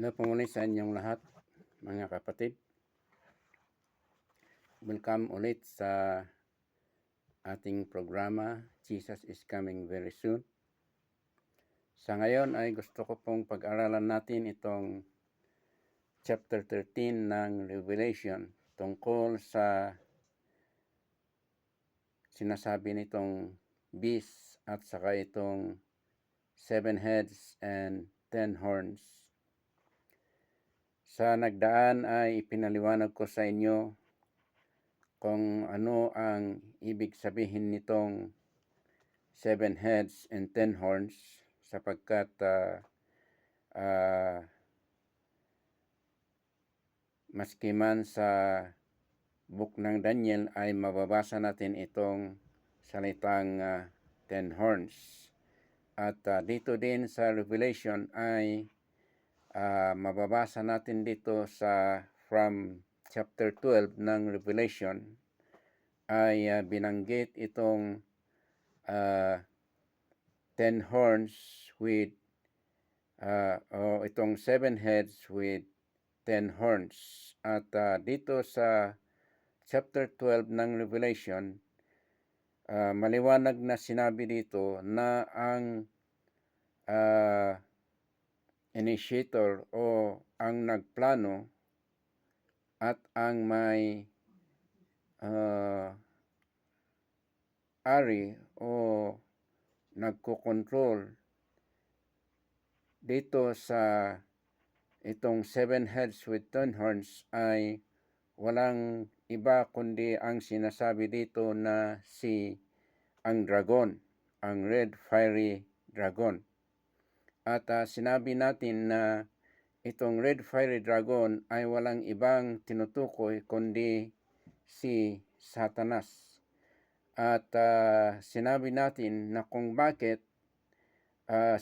Hello po muli sa inyong lahat, mga kapatid. Welcome ulit sa ating programa, Jesus is Coming Very Soon. Sa ngayon ay gusto ko pong pag-aralan natin itong chapter 13 ng Revelation tungkol sa sinasabi nitong beast at saka itong 7 heads and 10 horns. Sa nagdaan ay ipinaliwanag ko sa inyo kung ano ang ibig sabihin nitong 7 heads and 10 horns sapagkat maski man sa book ng Daniel ay mababasa natin itong salitang 10 horns. At dito din sa Revelation ay mababasa natin dito from chapter 12 ng Revelation ay binanggit itong 10 horns with itong 7 heads with 10 horns. At dito sa chapter 12 ng Revelation, maliwanag na sinabi dito na ang initiator o ang nagplano at ang may ari o nagkokontrol dito sa itong 7 heads with 10 horns ay walang iba kundi ang sinasabi dito na ang dragon, ang red fiery dragon. At sinabi natin na itong red fiery dragon ay walang ibang tinutukoy kundi si Satanas. At sinabi natin na kung bakit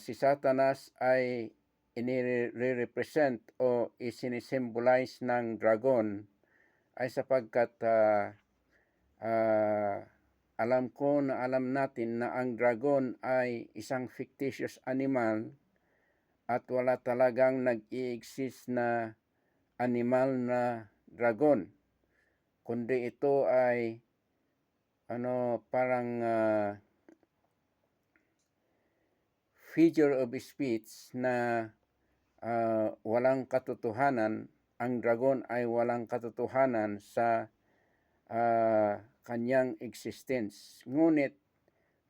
si Satanas ay inire-represent o isinisymbolize ng dragon ay sapagkat alam natin na ang dragon ay isang fictitious animal at wala talagang nag-i-exist na animal na dragon, kundi ito ay parang figure of speech na walang katotohanan. Ang dragon ay walang katotohanan sa kanyang existence. Ngunit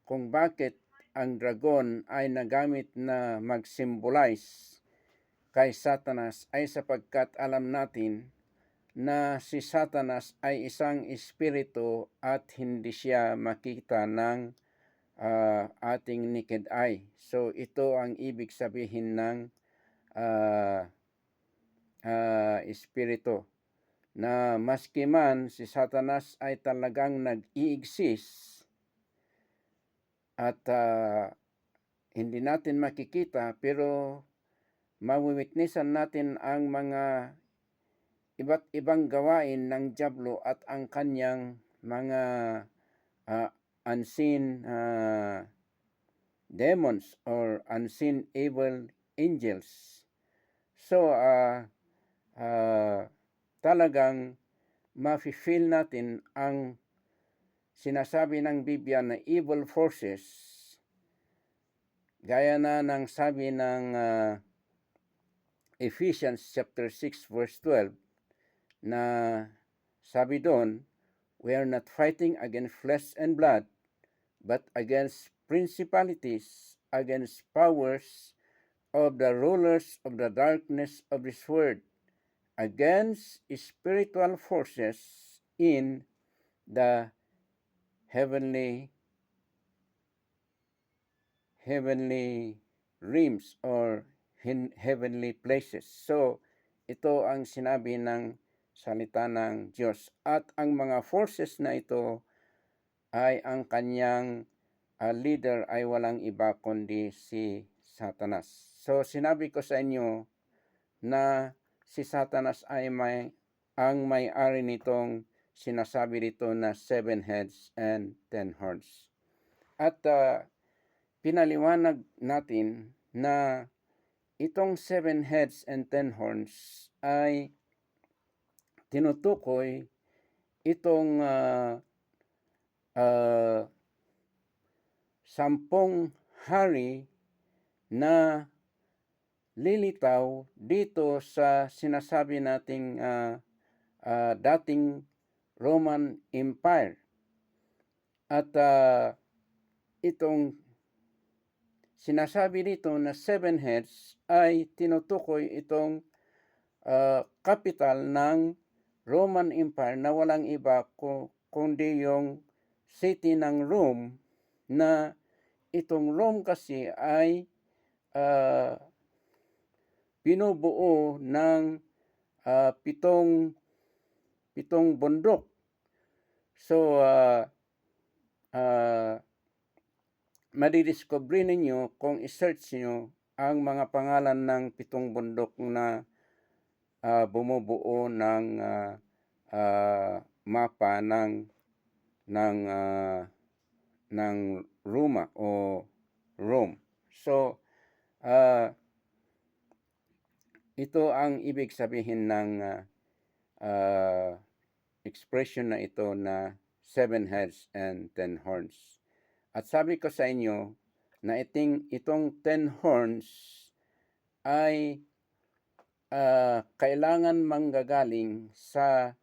kung bakit ang dragon ay nagamit na mag-symbolize kay Satanas ay sapagkat alam natin na si Satanas ay isang espiritu at hindi siya makita ng ating naked eye. So ito ang ibig sabihin ng espiritu, na maski man si Satanas ay talagang nag-i-exist at hindi natin makikita, pero mawitnessan natin ang mga iba't ibang gawain ng diablo at ang kanyang mga unseen demons or unseen evil angels. So talagang mafe-feel natin ang sinasabi ng Biblia na evil forces, gaya na ng sabi ng Ephesians chapter 6 verse 12, na sabi doon, we are not fighting against flesh and blood, but against principalities, against powers of the rulers of the darkness of this world, against spiritual forces in the heavenly realms or heavenly places. So, ito ang sinabi ng salita ng Diyos. At ang mga forces na ito ay ang kanyang leader ay walang iba kundi si Satanas. So, sinabi ko sa inyo na si Satanas ay ang may-ari nitong sinasabi dito na 7 heads and 10 horns. At pinaliwanag natin na itong 7 heads and 10 horns ay tinutukoy itong 10 hari na lilitaw dito sa sinasabi nating dating Roman Empire. At itong sinasabi dito na 7 heads ay tinutukoy itong capital ng Roman Empire na walang iba kundi yung city ng Rome, na itong Rome kasi ay binubuo ng pitong bundok. So madidiscover ninyo kung i-search nyo ang mga pangalan ng 7 bundok na bumubuo ng mapa ng Roma o Rome. So ito ang ibig sabihin ng expression na ito na 7 heads and 10 horns. At sabi ko sa inyo na itong 10 horns ay kailangan manggagaling sa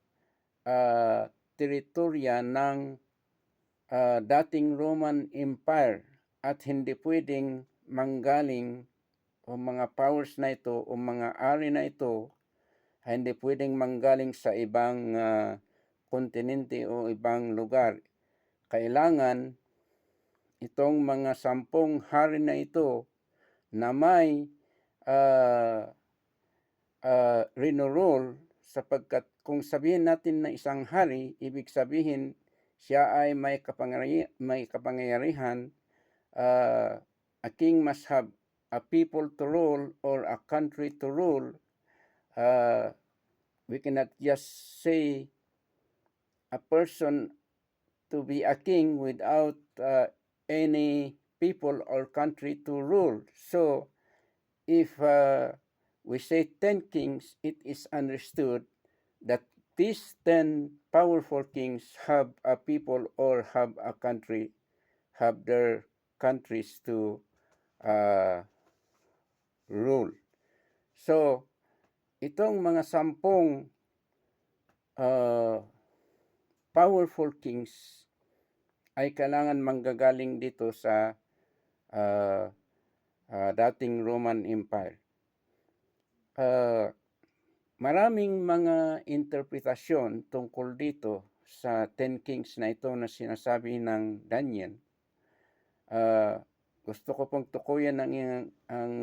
teritorya ng dating Roman Empire at hindi pwedeng manggaling o mga powers na ito o mga ari na ito ay hindi pwedeng manggaling sa ibang kontinente o ibang lugar. Kailangan itong mga 10 hari na ito na may rinurule, sapagkat kung sabihin natin na isang hari, ibig sabihin siya ay may kapangyarihan. A king must have a people to rule or a country to rule. We cannot just say a person to be a king without any people or country to rule. So if we say 10 kings, it is understood that these 10 powerful kings have a people or have a country, have their countries to rule. So itong mga 10 powerful kings ay kailangan manggagaling dito sa dating Roman Empire. Maraming mga interpretasyon tungkol dito sa 10 kings na ito na sinasabi ng Daniel. Gusto ko pong tukuyan ang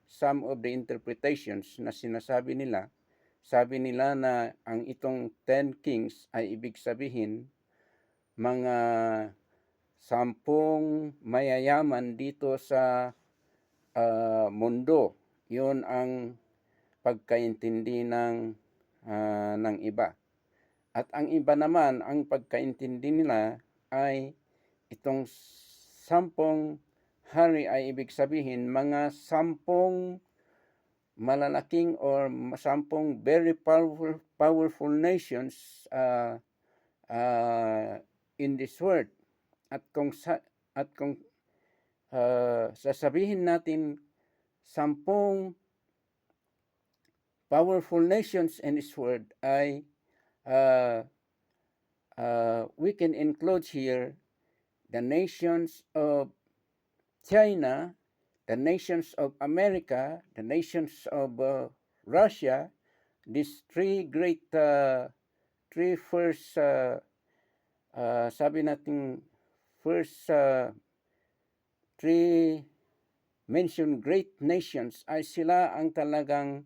some of the interpretations na sinasabi nila. Sabi nila na ang itong 10 kings ay ibig sabihin mga 10 mayayaman dito sa mundo. Yun ang pagkaintindi ng iba. At ang iba naman, ang pagkaintindi nila ay itong 10 hari ay ibig sabihin mga 10 malalaking or 10 very powerful nations in this world. At kung sasabihin natin 10 powerful nations in this world ay we can include here the nations of China, the nations of America, the nations of Russia. These three first sabi natin first three mentioned great nations ay sila ang talagang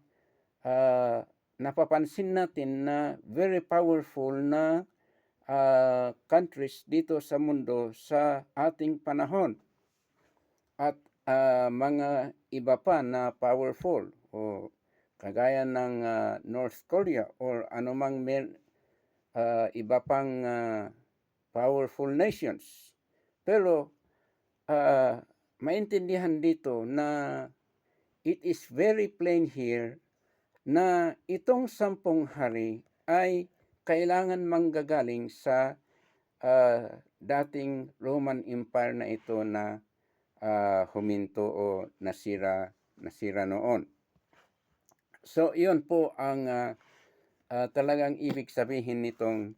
napapansin natin na very powerful na countries dito sa mundo sa ating panahon. At mga iba pa na powerful o kagaya ng North Korea or anumang iba pang powerful nations. Pero maintindihan dito na it is very plain here na itong 10 hari ay kailangan manggagaling sa dating Roman Empire na ito na huminto o nasira noon. So, iyon po ang talagang ibig sabihin nitong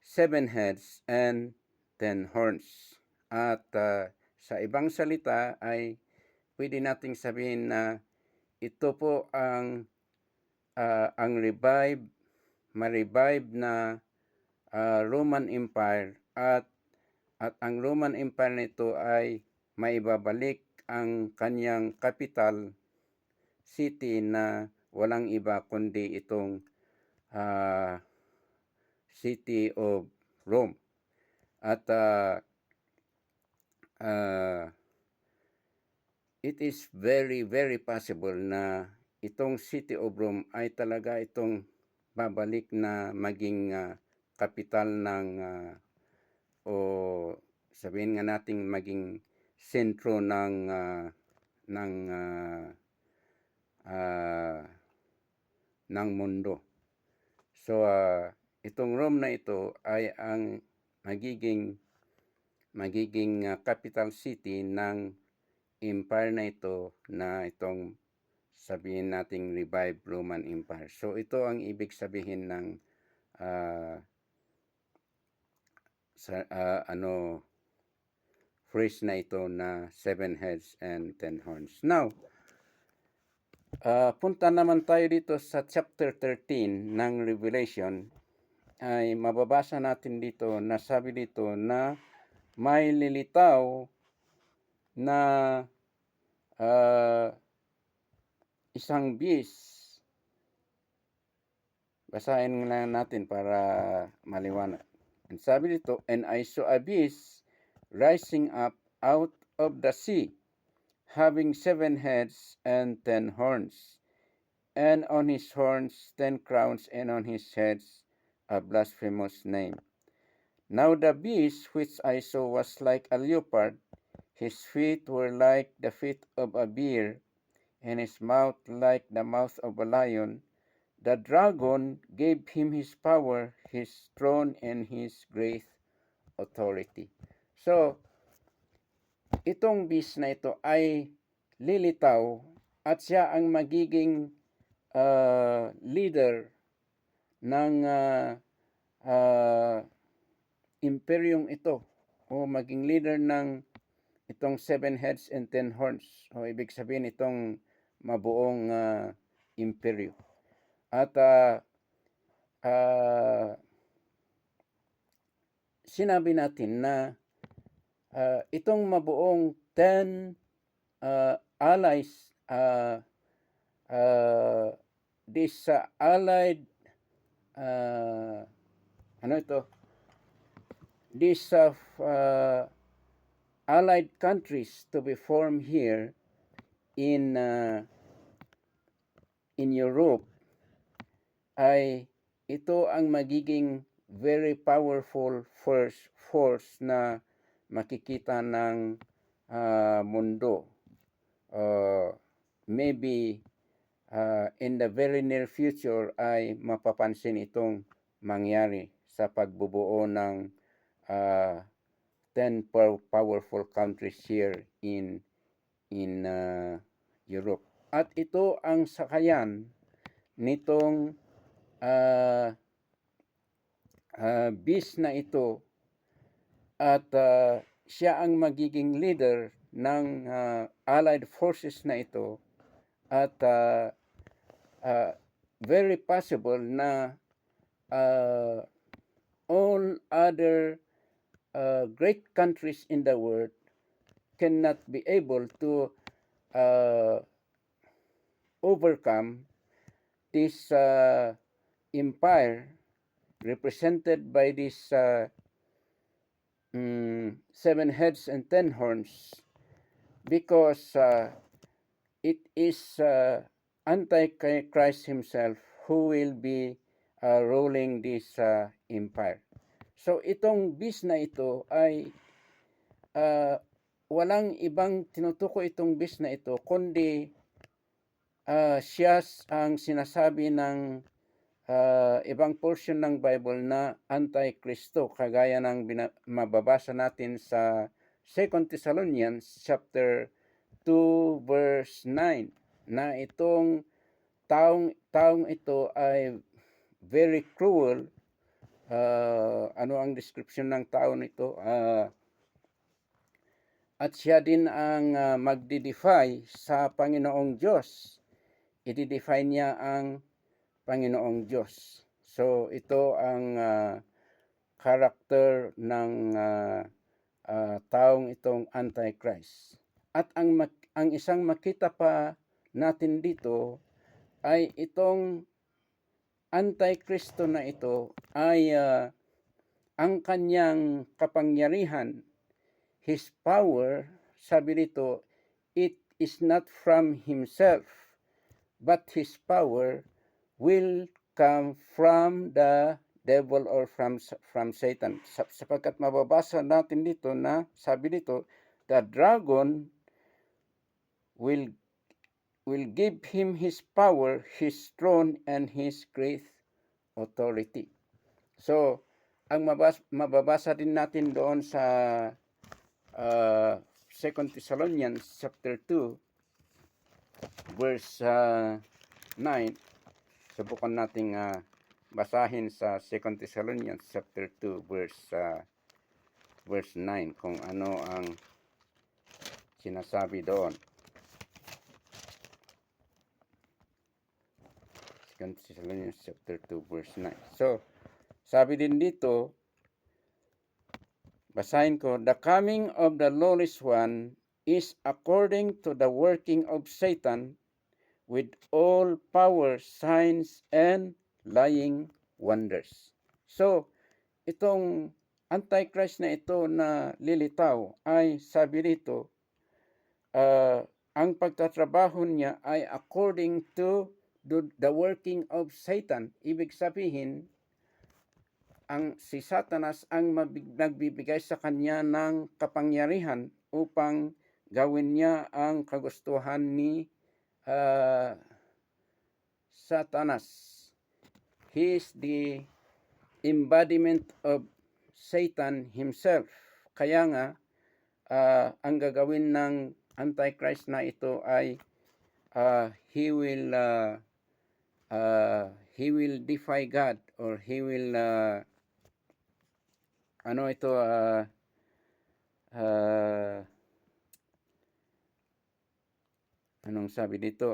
7 heads and 10 horns. At sa ibang salita ay pwede nating sabihin na ito po ang ma-revive na Roman Empire at ang Roman Empire nito ay maibabalik ang kanyang capital city na walang iba kundi itong city of Rome. At it is very, very possible na itong city of Rome ay talaga itong babalik na maging kapital ng o sabihin nga nating maging sentro ng mundo. So itong Rome na ito ay ang magiging capital city ng empire na ito na itong sabihin nating revived Roman Empire. So ito ang ibig sabihin ng phrase na ito na 7 heads and 10 horns. Now, punta naman tayo dito sa chapter 13 ng Revelation. Ay mababasa natin dito na sabi dito na may lilitaw na isang beast. Basahin lang natin para maliwanag. And sabi dito, and I saw a beast rising up out of the sea, having 7 heads and 10 horns, and on his horns 10 crowns, and on his heads a blasphemous name. Now the beast which I saw was like a leopard, his feet were like the feet of a bear, and his mouth like the mouth of a lion. The dragon gave him his power, his throne, and his great authority. So, itong beast na ito ay lilitaw at siya ang magiging leader ng imperyong ito o maging leader ng itong 7 heads and 10 horns. O ibig sabihin itong mabuong imperyo. At sinabi natin na itong mabuong 10 allies, this allied allied countries to be formed here in Europe ay ito ang magiging very powerful force na makikita ng mundo. Maybe in the very near future ay mapapansin itong mangyari sa pagbubuo ng 10 powerful countries here in Europe. At ito ang sakayan nitong beast na ito at siya ang magiging leader ng allied forces na ito at very possible na all other great countries in the world cannot be able to overcome this empire represented by these 7 heads and 10 horns, because it is Antichrist himself who will be ruling this empire. So itong beast na ito ay walang ibang tinutukoy itong beast na ito kundi siya ang sinasabi ng ibang portion ng Bible na Antikristo, kagaya ng mababasa natin sa 2 Thessalonians chapter 2 verse 9, na itong taong ito ay very cruel. Ano ang description ng tao nito? At siya din ang magdi-defy sa Panginoong Diyos. I-defy niya ang Panginoong Diyos. So ito ang karakter ng taong itong Antichrist. At ang isang makita pa natin dito ay itong Antikristo na ito ay ang kanyang kapangyarihan, his power, sabi dito, it is not from himself, but his power will come from the devil or from Satan. Sapagkat mababasa natin dito na sabi dito, the dragon will give him his power, his throne, and his great authority. So, ang mababasa din natin doon sa 2 Thessalonians chapter 2 verse 9. Subukan nating basahin sa 2 Thessalonians chapter 2 verse 9 kung ano ang sinasabi doon. 2 Thessalonians chapter 2 verse 9. So, sabi din dito, basahin ko, the coming of the lawless one is according to the working of Satan with all power, signs, and lying wonders. So, itong Antichrist na ito na lilitaw ay sabi rito, ang pagtatrabaho niya ay according to the working of Satan. Ibig sabihin, si Satanas ang nagbibigay sa kanya ng kapangyarihan upang gawin niya ang kagustuhan ni Satanas. He is the embodiment of Satan himself. Kaya nga, ang gagawin ng Antichrist na ito ay he will defy God, or he will anong sabi dito,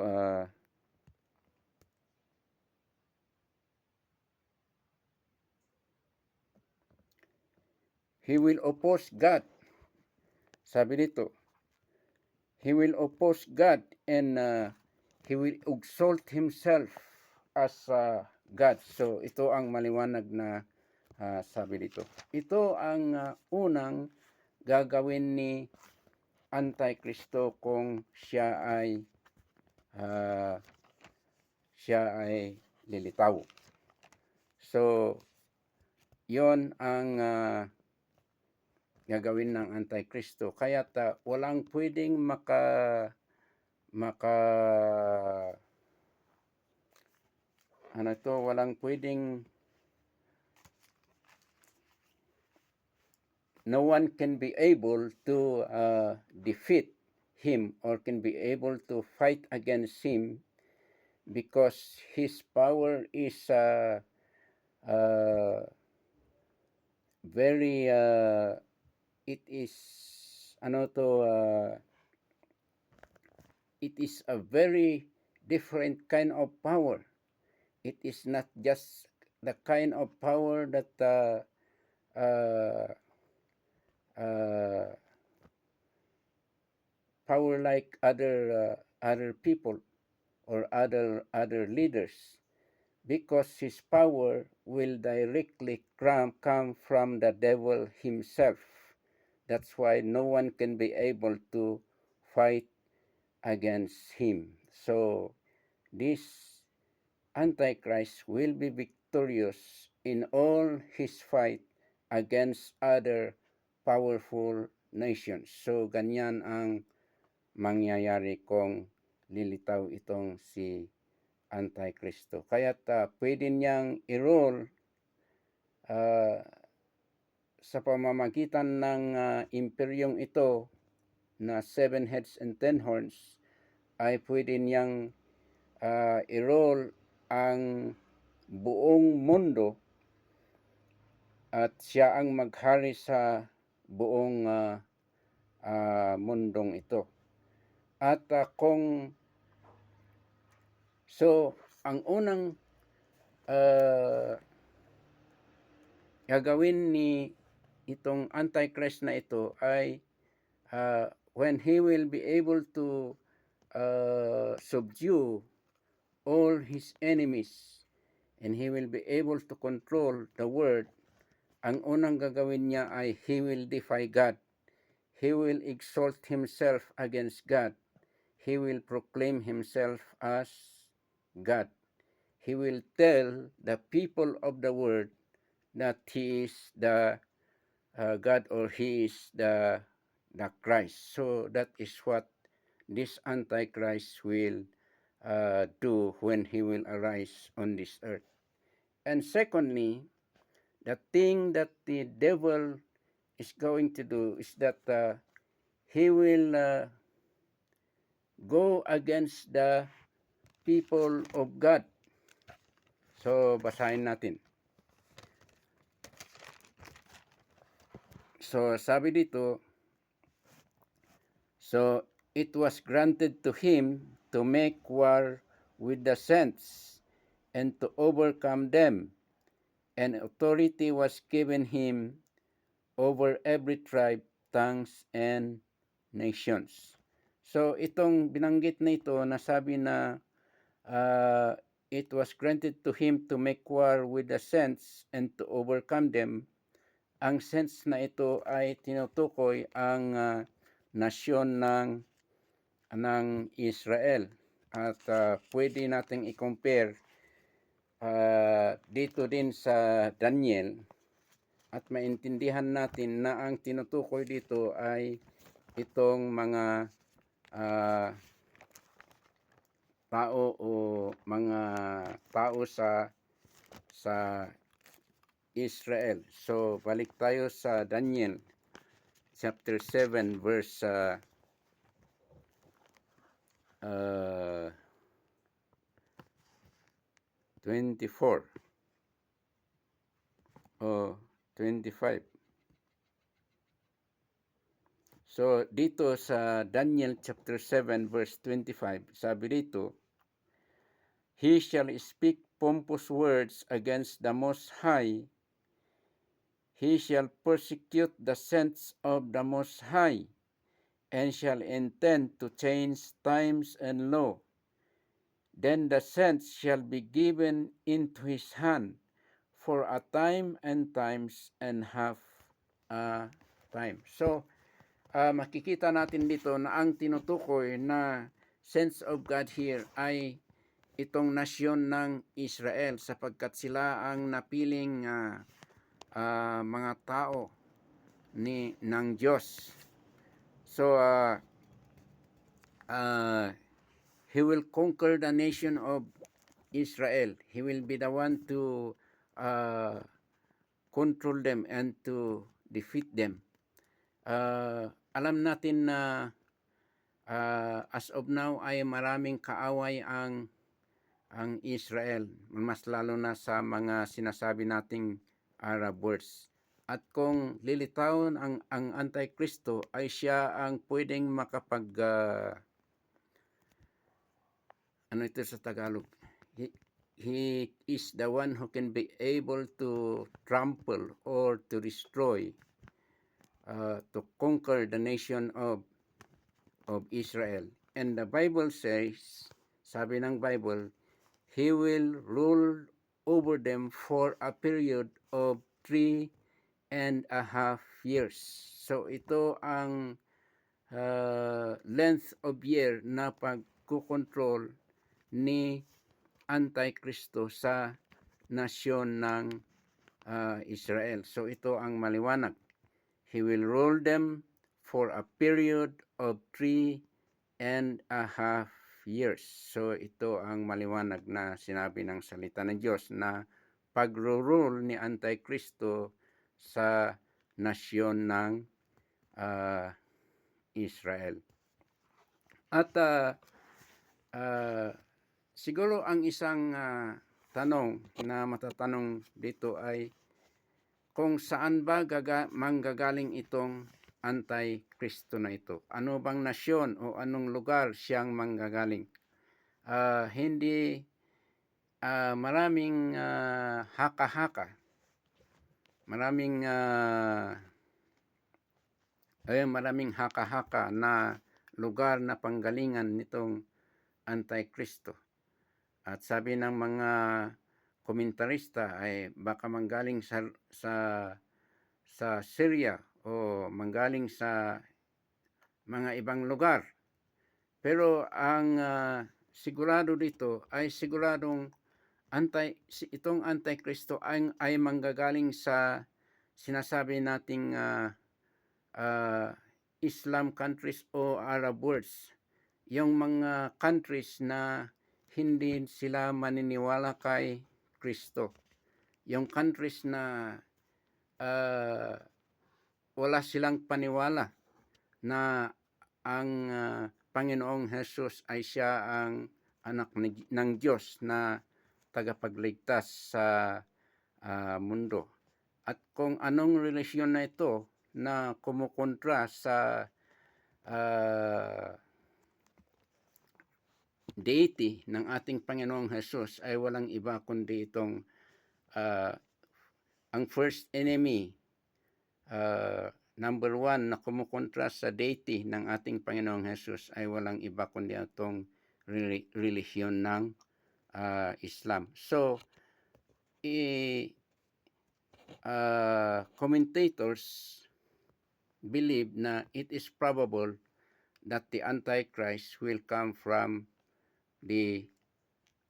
he will oppose God. Sabi dito, he will oppose God and he will exalt himself as God. So ito ang maliwanag na sabi dito. Ito ang unang gagawin ni Antikristo kung siya ay lilitaw. So yon ang gagawin ng Antikristo. Kaya walang pwedeng walang pwedeng, no one can be able to defeat him or can be able to fight against him, because his power is very it is a very different kind of power. It is not just the kind of power that power like other people or other leaders, because his power will directly come from the devil himself. That's why no one can be able to fight against him. So this Antichrist will be victorious in all his fight against other powerful nations. So ganyan ang mangyayari kung lilitaw itong si Antikristo. Kaya't pwede niyang i-rule sa pamamagitan ng imperyong ito na 7 heads and 10 horns, ay pwede niyang i-rule ang buong mundo at siya ang maghari sa buong mundong ito. At ang unang gagawin ni itong Antichrist na ito ay when he will be able to subdue all his enemies and he will be able to control the world, ang unang gagawin niya ay he will defy God. He will exalt himself against God. He will proclaim himself as God. He will tell the people of the world that he is the God, or he is the Christ. So that is what this Antichrist will do when he will arise on this earth. And secondly, the thing that the devil is going to do is that he will go against the people of God. So, basahin natin. So, sabi dito, so it was granted to him to make war with the saints and to overcome them, and authority was given him over every tribe, tongues, and nations. So itong binanggit na ito, nasabi na it was granted to him to make war with the saints and to overcome them. Ang saints na ito ay tinutukoy ang nasyon ng Israel. At pwede nating i-compare dito din sa Daniel, at maintindihan natin na ang tinutukoy dito ay itong mga tao o mga tao sa Israel. So balik tayo sa Daniel chapter 7 verse 24 o 25. So dito sa Daniel chapter 7 verse 25, sabi dito, he shall speak pompous words against the Most High. He shall persecute the saints of the Most High, and shall intend to change times and law. Then the saints shall be given into his hand for a time and times and half a time. So, makikita natin dito na ang tinutukoy na sense of God here ay itong nasyon ng Israel, sapagkat sila ang napiling mga tao ng Diyos. So, he will conquer the nation of Israel. He will be the one to control them and to defeat them. Alam natin na as of now ay maraming kaaway ang Israel, mas lalo na sa mga sinasabi nating Arab words. At kung lilitawon ang Antikristo, ay siya ang pwedeng makapag ano ito sa Tagalog, he is the one who can be able to trample or to destroy, to conquer the nation of Israel. And the Bible says, sabi ng Bible, he will rule over them for a period of 3.5 years. So ito ang length of year na pagkukontrol ni Antikristo sa nasyon ng Israel. So ito ang maliwanag. He will rule them for a period of 3.5 years. So ito ang maliwanag na sinabi ng salita ng Diyos na pagro-rule ni Antikristo sa nasyon ng Israel. At siguro ang isang tanong na matatanong dito ay kung saan ba manggagaling itong Antikristo na ito? Ano bang nasyon o anong lugar siyang manggagaling? Hindi maraming haka-haka. Maraming haka-haka na lugar na panggalingan nitong Antikristo. At sabi ng mga komentarista ay baka manggaling sa Syria o manggaling sa mga ibang lugar. Pero ang sigurado dito ay siguradong itong Antikristo ay manggagaling sa sinasabi nating Islam countries o Arab worlds. Yung mga countries na hindi sila maniniwala kay Kristo. Yung countries na wala silang paniwala na ang Panginoong Jesus ay siya ang anak ng Diyos na tagapagligtas sa mundo. At kung anong relasyon na ito na kumukontra sa deity ng ating Panginoong Jesus ay walang iba kundi itong ang first enemy, number one na kumukontra sa deity ng ating Panginoong Jesus ay walang iba kundi itong relihiyon ng Islam. So, commentators believe na it is probable that the Antichrist will come from the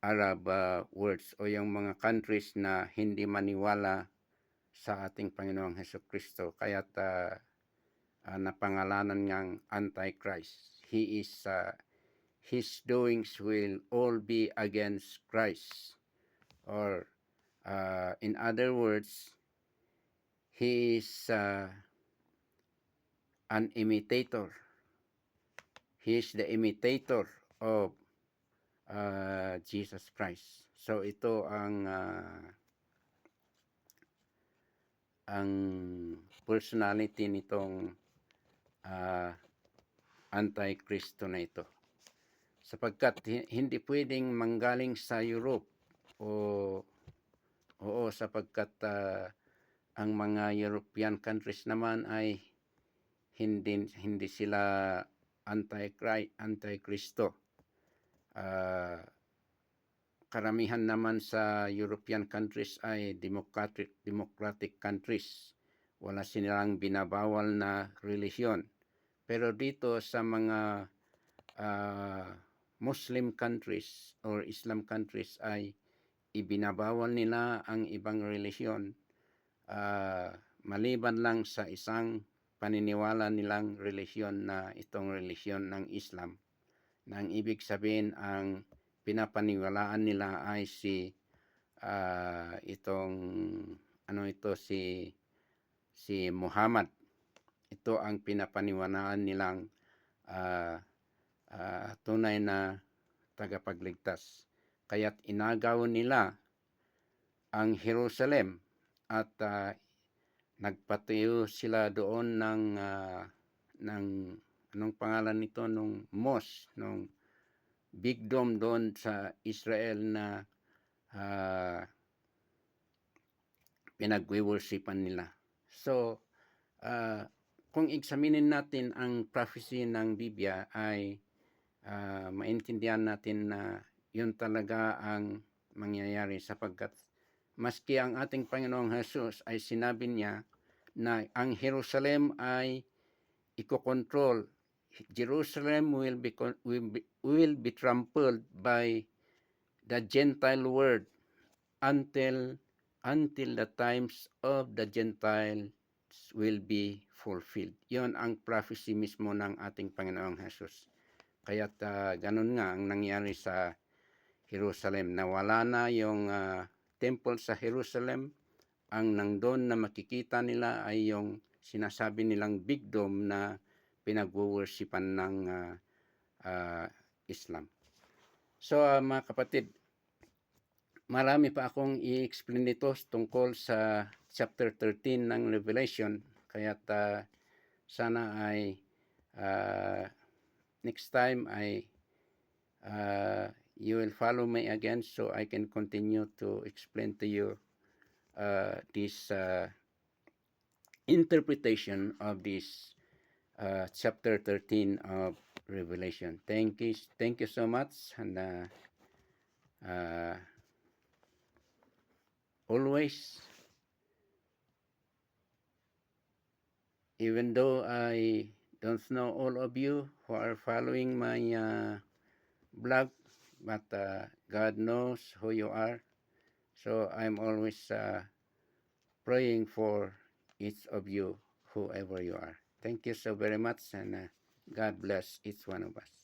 Arab worlds o yung mga countries na hindi maniwala sa ating Panginoong Hesukristo. Kaya't napangalanan niyang Antichrist. His doings will all be against Christ. Or in other words, he is an imitator. He is the imitator of Jesus Christ. So ito ang personality nitong Antikristo na ito. Sapagkat hindi pwedeng manggaling sa Europe sapagkat ang mga European countries naman ay hindi sila Antikristo. Karamihan naman sa European countries ay democratic countries. Wala silang binabawal na relihiyon. Pero dito sa mga Muslim countries or Islam countries ay ibinabawal nila ang ibang relihiyon maliban lang sa isang paniniwala nilang relihiyon na itong relihiyon ng Islam. Na ang ibig sabihin ang pinapaniwalaan nila ay si Muhammad. Ito ang pinapaniwalaan nilang tunay na tagapagligtas. Kaya't inagaw nila ang Jerusalem at nagpatayo sila doon ng anong pangalan nito nung mosque, nung big dome doon sa Israel na pinagwi-worshipan nila. So, kung examinin natin ang prophecy ng Biblia ay maintindihan natin na yun talaga ang mangyayari sapagkat maski ang ating Panginoong Jesus ay sinabi niya na ang Jerusalem ay ikokontrol. Jerusalem will be trampled by the Gentile world until the times of the Gentiles will be fulfilled. Yon ang prophecy mismo ng ating Panginoong Jesus. Kaya't ganun nga ang nangyari sa Jerusalem. Nawala na yung temple sa Jerusalem. Ang nandun na makikita nila ay yung sinasabi nilang big dome na pinag-worshipan ng Islam. So mga kapatid, marami pa akong i-explain dito tungkol sa chapter 13 ng Revelation. Kaya't sana ay next time ay you will follow me again so I can continue to explain to you this interpretation of this chapter 13 of Revelation. Thank you so much, and always, even though I don't know all of you who are following my blog, but God knows who you are. So I'm always praying for each of you, whoever you are. Thank you so very much, and God bless each one of us.